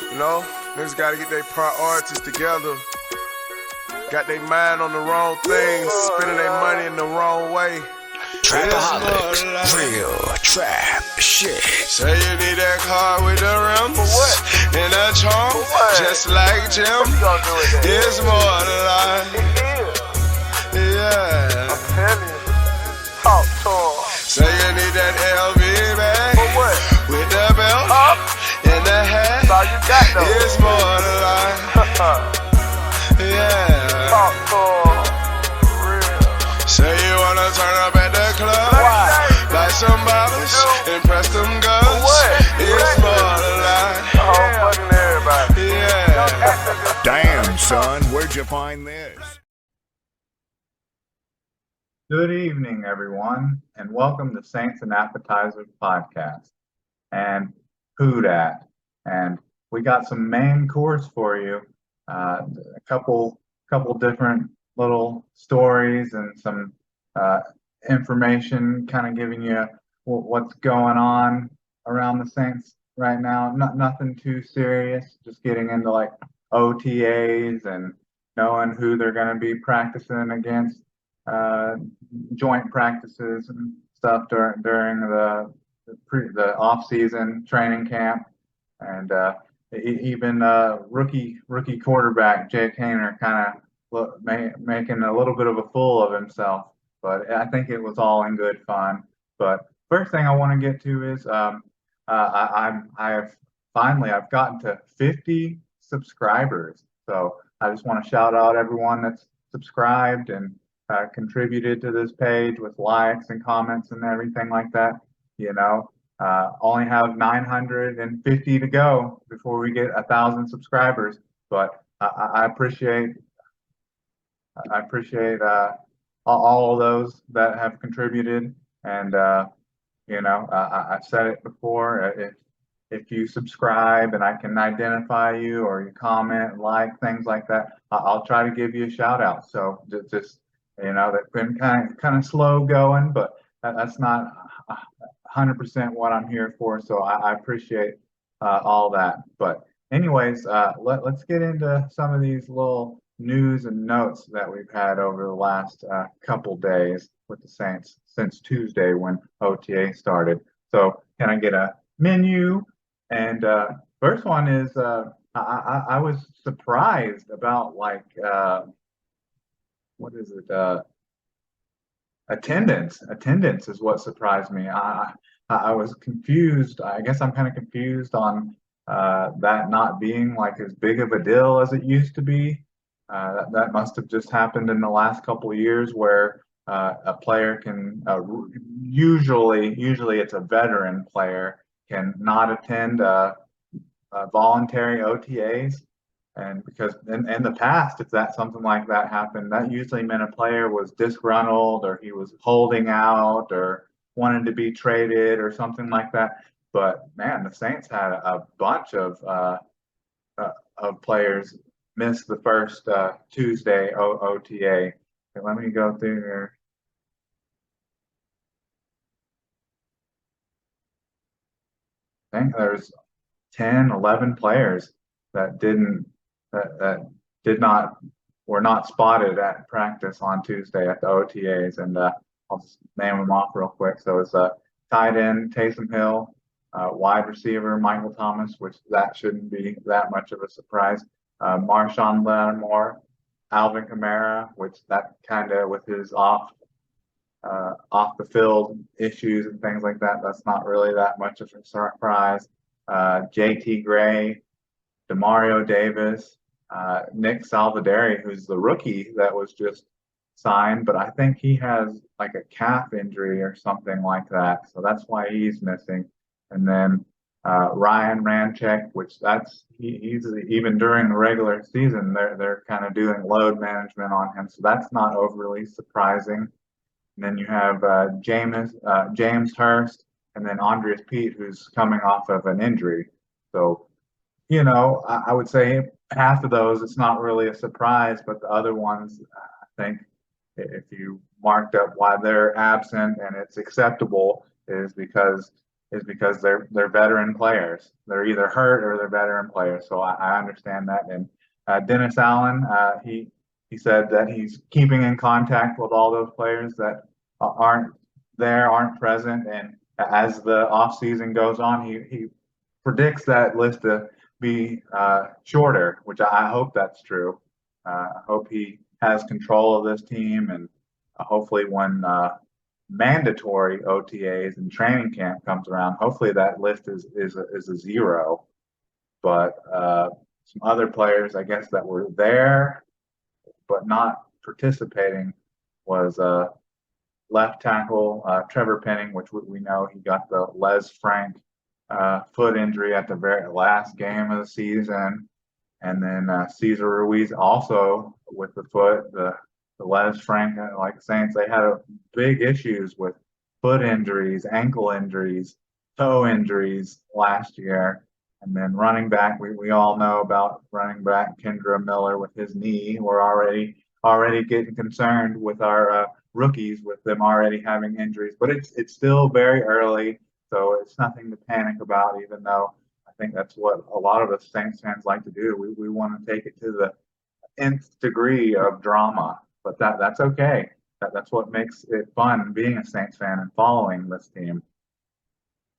You know, niggas gotta get their priorities together. Got their mind on the wrong things, spending their money in the wrong way. Trapaholics, real trap shit. Say you need that car with the rims and that charm, just like Jim. It's more than life. Yeah. I'm telling you. Talk to him. Say you need that LV bag with the belt and the hat. That's all you got though. It's more than life. Yeah. Talk to him. Real. Say you wanna turn up at the club, buy some bottles, impress them girls. It's more than life. Fucking everybody. Yeah. Damn, son, where'd you find this? Good evening, everyone, and welcome to Saints and Appetizers podcast and Who Dat. And we got some main course for you, a couple different little stories and some information, kind of giving you what's going on around the Saints right now. Nothing too serious, just getting into like OTAs and knowing who they're going to be practicing against. Joint practices and stuff during the off-season training camp, and even rookie quarterback Jake Haener kind of making a little bit of a fool of himself. But I think it was all in good fun. But first thing I want to get to is I've gotten to 50 subscribers. So I just want to shout out everyone that's subscribed and contributed to this page with likes and comments and everything like that. You know, only have 950 to go before we get 1,000 subscribers. But I appreciate all of those that have contributed. And you know, I've said it before. If you subscribe and I can identify you, or you comment, like, things like that, I'll try to give you a shout out. So just you know, that's been kind of slow going, but that's not 100% what I'm here for. So I appreciate all that. But anyways, let's get into some of these little news and notes that we've had over the last couple days with the Saints since Tuesday when OTA started. So can I get a menu? And first one is I was surprised about what is it? Attendance. Attendance is what surprised me. I was confused. I guess I'm kind of confused on that not being like as big of a deal as it used to be. That must have just happened in the last couple of years, where a player can usually it's a veteran player, can not attend voluntary OTAs. And because in the past, if something like that happened, that usually meant a player was disgruntled, or he was holding out, or wanted to be traded, or something like that. But man, the Saints had a bunch of players miss the first Tuesday OTA. Okay, let me go through here. I think there's 10, 11 players that were not spotted at practice on Tuesday at the OTAs, and I'll just name them off real quick. So it's tight end Taysom Hill, wide receiver Michael Thomas, which that shouldn't be that much of a surprise. Marshawn Lattimore, Alvin Kamara, which that kind of, with his off the field issues and things like that, that's not really that much of a surprise. JT Gray, Demario Davis, Nick Salvaderi, who's the rookie that was just signed, but I think he has like a calf injury or something like that, so that's why he's missing. And then Ryan Ramczyk, which he's even during the regular season, they're kind of doing load management on him, so that's not overly surprising. And then you have James Hurst, and then Andreas Pete, who's coming off of an injury. So, you know, I would say half of those, it's not really a surprise, but the other ones, I think if you marked up why they're absent and it's acceptable, is because is because they're veteran players. They're either hurt or they're veteran players. So I understand that. And Dennis Allen, he said that he's keeping in contact with all those players that aren't there, aren't present, and as the offseason goes on, he predicts that list to be shorter, which I hope that's true. I hope he has control of this team, and hopefully when mandatory OTAs and training camp comes around, hopefully that list is a zero. But some other players, I guess, that were there but not participating was left tackle Trevor Penning, which we know he got the Les Frank foot injury at the very last game of the season. And then Cesar Ruiz also with the foot, the Les Frank, like Saints, they had big issues with foot injuries, ankle injuries, toe injuries last year. And then running back, we all know about running back Kendra Miller with his knee. We're already getting concerned with our rookies with them already having injuries, but it's still very early, so it's nothing to panic about. Even though I think that's what a lot of us Saints fans like to do. We want to take it to the nth degree of drama, but that's okay. That's what makes it fun being a Saints fan and following this team.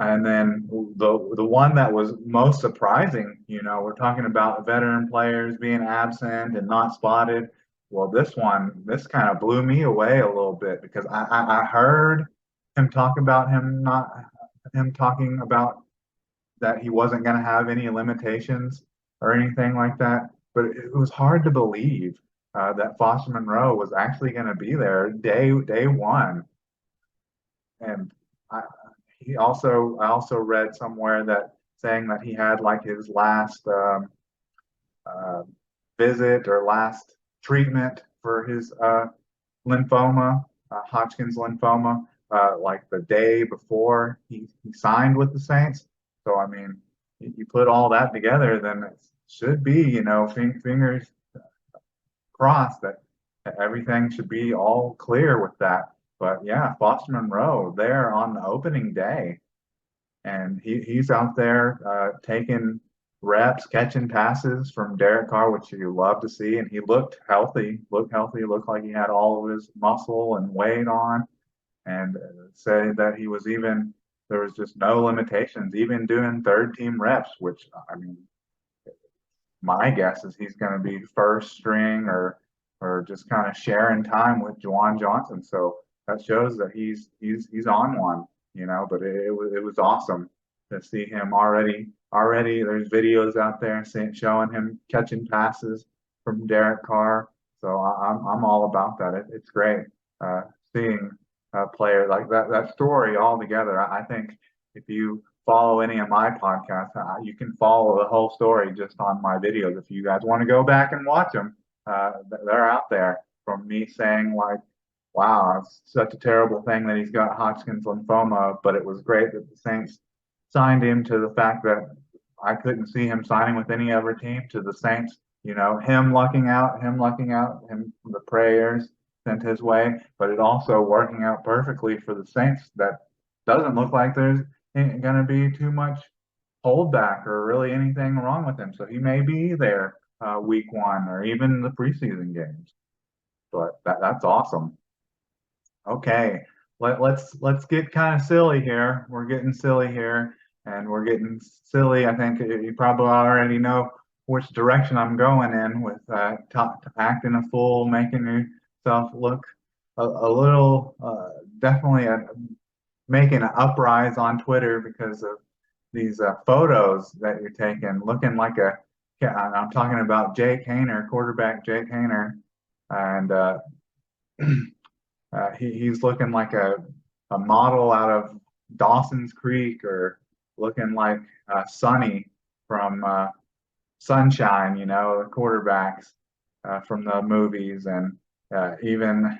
And then the one that was most surprising, we're talking about veteran players being absent and not spotted. Well, this kind of blew me away a little bit because I heard him talking about that he wasn't going to have any limitations or anything like that. But it was hard to believe that Foster Monroe was actually going to be there day one. And I also read somewhere that saying that he had like his last visit or last treatment for his lymphoma, Hodgkin's lymphoma, like the day before he signed with the Saints. So I mean, you put all that together, then it should be, fingers crossed that everything should be all clear with that. But yeah, Foster Monroe there on the opening day, and he's out there taking reps, catching passes from Derek Carr, which you love to see. And he looked healthy, looked like he had all of his muscle and weight on, and said that there was just no limitations, even doing third team reps, which I mean, my guess is he's going to be first string or just kind of sharing time with Juwan Johnson. So that shows that he's on one, but it was awesome to see him already. There's videos out there showing him catching passes from Derek Carr. So I'm all about that. It's great seeing a player like that story all together. I think if you follow any of my podcasts, you can follow the whole story just on my videos. If you guys want to go back and watch them, they're out there. From me saying like, wow, it's such a terrible thing that he's got Hodgkin's lymphoma, but it was great that the Saints signed him, to the fact that I couldn't see him signing with any other team, to the Saints, him lucking out, the prayers sent his way, but it also working out perfectly for the Saints. That doesn't look like there's going to be too much holdback or really anything wrong with him. So he may be there week one or even the preseason games. But that's awesome. Okay, let's get kind of silly here. We're getting silly here, and we're getting silly. I think you probably already know which direction I'm going in with acting a fool, making yourself look a little, definitely making an uprise on Twitter because of these photos that you're taking, looking like I'm talking about Jake Haener, quarterback Jake Haener, and he's looking like a model out of Dawson's Creek, or looking like Sonny from Sunshine, the quarterbacks from the movies. And even a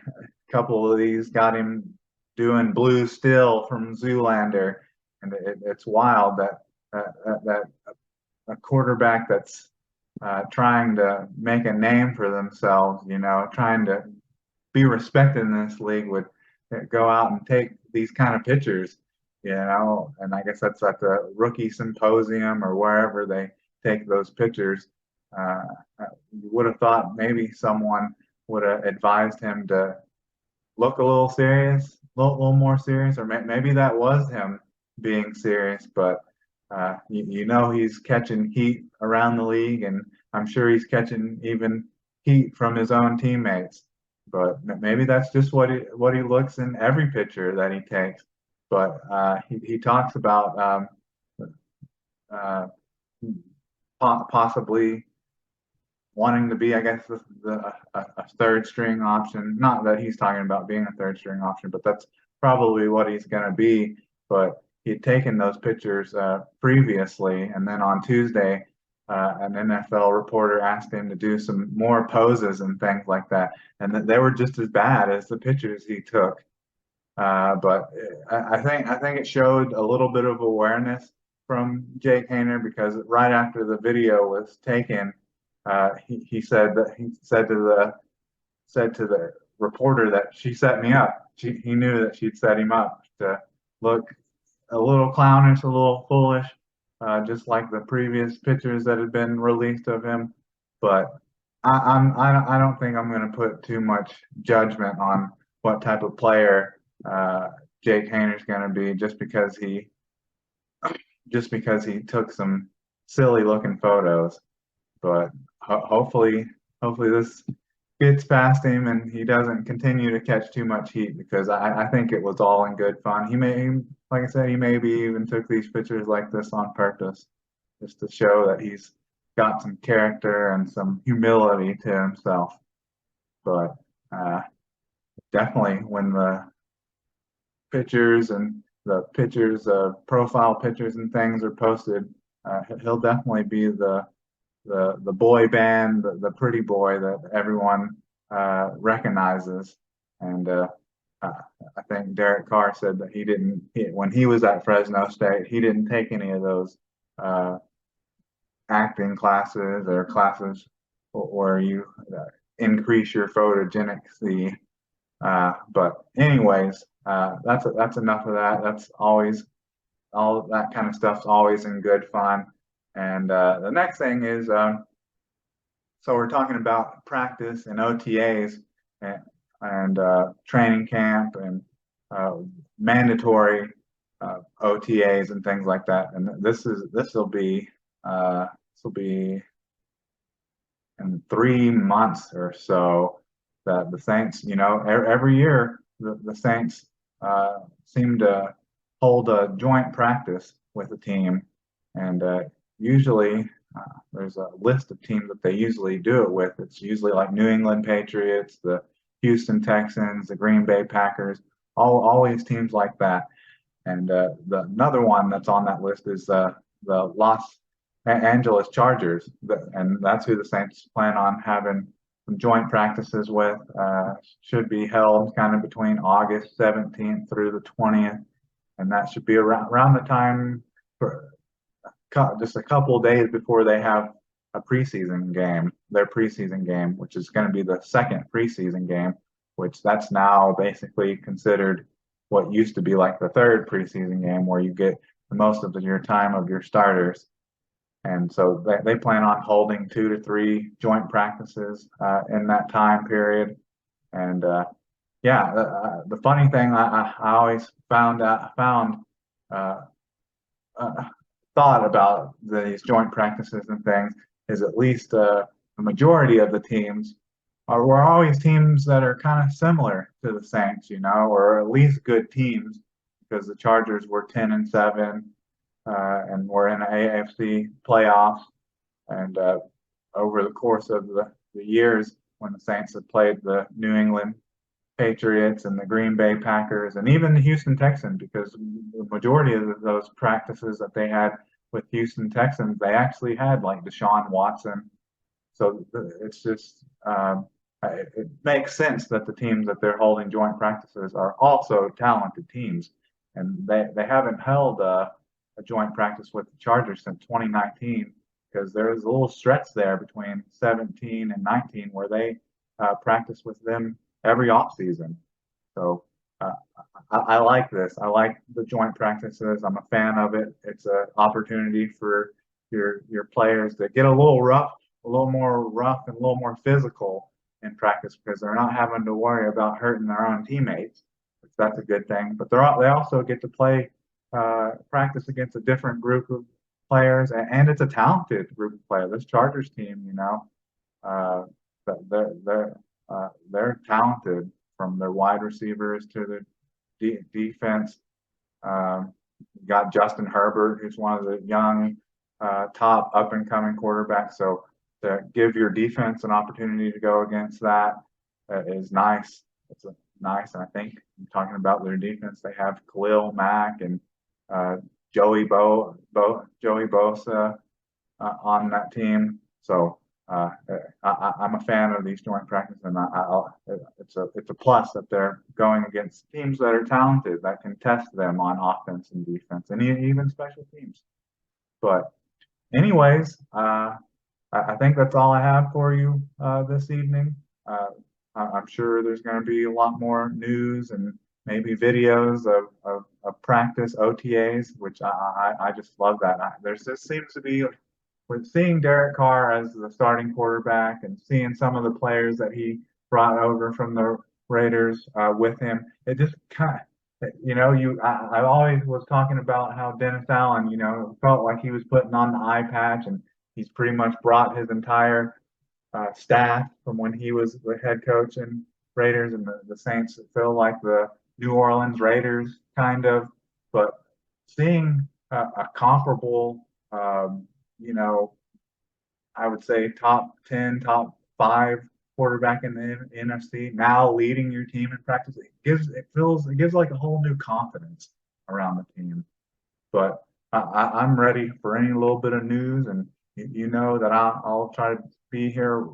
couple of these got him doing Blue Still from Zoolander. And it's wild that a quarterback that's trying to make a name for themselves, trying to be respected in this league, would go out and take these kind of pictures. and I guess that's at the rookie symposium or wherever they take those pictures. Uh, you would have thought maybe someone would have advised him to look a little serious, little more serious, or maybe that was him being serious. But you know he's catching heat around the league, and I'm sure he's catching even heat from his own teammates. But maybe that's just what he looks in every picture that he takes. But he talks about uh, possibly wanting to be, I guess, a third string option. Not that he's talking about being a third string option, but that's probably what he's going to be. But he'd taken those pictures previously, and then on Tuesday, an NFL reporter asked him to do some more poses and things like that, and they were just as bad as the pictures he took. But I think it showed a little bit of awareness from Jake Haener, because right after the video was taken, he said to the reporter that she set me up. He knew that she'd set him up to look a little clownish, a little foolish, just like the previous pictures that had been released of him. But I don't think I'm going to put too much judgment on what type of player Jake Haener's going to be just because he took some silly looking photos. But hopefully this gets past him and he doesn't continue to catch too much heat, because I think it was all in good fun. He may, like I said, he maybe even took these pictures like this on purpose, just to show that he's got some character and some humility to himself. But definitely when the pictures and the pictures of profile pictures and things are posted, he'll definitely be the boy band, the pretty boy that everyone recognizes. And I think Derek Carr said that when he was at Fresno State, he didn't take any of those acting classes or classes where you increase your photogenic. But anyways, that's enough of that. That's always, all that kind of stuff's always in good fun. And the next thing is, so we're talking about practice and OTAs and training camp and mandatory OTAs and things like that. And this will be in 3 months or so that the Saints, every year the Saints seem to hold a joint practice with a team, and usually there's a list of teams that they usually do it with. It's usually like New England Patriots, the Houston Texans, the Green Bay Packers, always teams like that. And another one that's on that list is the Los Angeles Chargers, and that's who the Saints plan on having some joint practices with. Should be held kind of between August 17th through the 20th, and that should be around the time for just a couple of days before they have their preseason game, which is going to be the second preseason game, which that's now basically considered what used to be like the third preseason game, where you get the most of your time of your starters. And so they plan on holding 2 to 3 joint practices in that time period. And the funny thing I always thought about these joint practices and things is, at least the majority of the teams were always teams that are kind of similar to the Saints, or at least good teams, because the Chargers were 10-7 and were in the AFC playoffs. And over the course of the years, when the Saints have played the New England Patriots and the Green Bay Packers and even the Houston Texans, because the majority of those practices that they had with Houston Texans, they actually had like Deshaun Watson. So it's just it makes sense that the teams that they're holding joint practices are also talented teams, and they haven't held a joint practice with the Chargers since 2019, because there was a little stretch there between 17 and 19 where they practiced with them every offseason. So uh, I like this. I like the joint practices. I'm a fan of it. It's an opportunity for your players to get a little rough, a little more rough, and a little more physical in practice because they're not having to worry about hurting their own teammates. That's a good thing. But they also get to play practice against a different group of players, and it's a talented group of players. This Chargers team, uh, they're talented from their wide receivers to their defense. You got Justin Herbert, who's one of the young, top up and coming quarterbacks. So to give your defense an opportunity to go against that is nice. It's nice. And I think talking about their defense, they have Khalil Mack and Joey Bosa on that team. So I'm a fan of these joint practices, and it's a plus that they're going against teams that are talented that can test them on offense and defense and even special teams. But anyways, I think that's all I have for you this evening. I'm sure there's going to be a lot more news and maybe videos of practice OTAs, which I just love that. This seems to be with seeing Derek Carr as the starting quarterback and seeing some of the players that he brought over from the Raiders with him, it just kind of, I always was talking about how Dennis Allen, felt like he was putting on the eye patch, and he's pretty much brought his entire staff from when he was the head coach in Raiders, and the Saints feel like the New Orleans Raiders kind of, but seeing a comparable I would say top 10, top 5 quarterback in the NFC now leading your team in practice. It gives like a whole new confidence around the team. But I'm ready for any little bit of news, and you know that I'll try to be here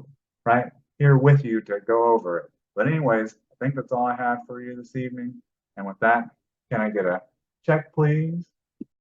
right here with you to go over it. But anyways, I think that's all I have for you this evening. And with that, can I get a check, please?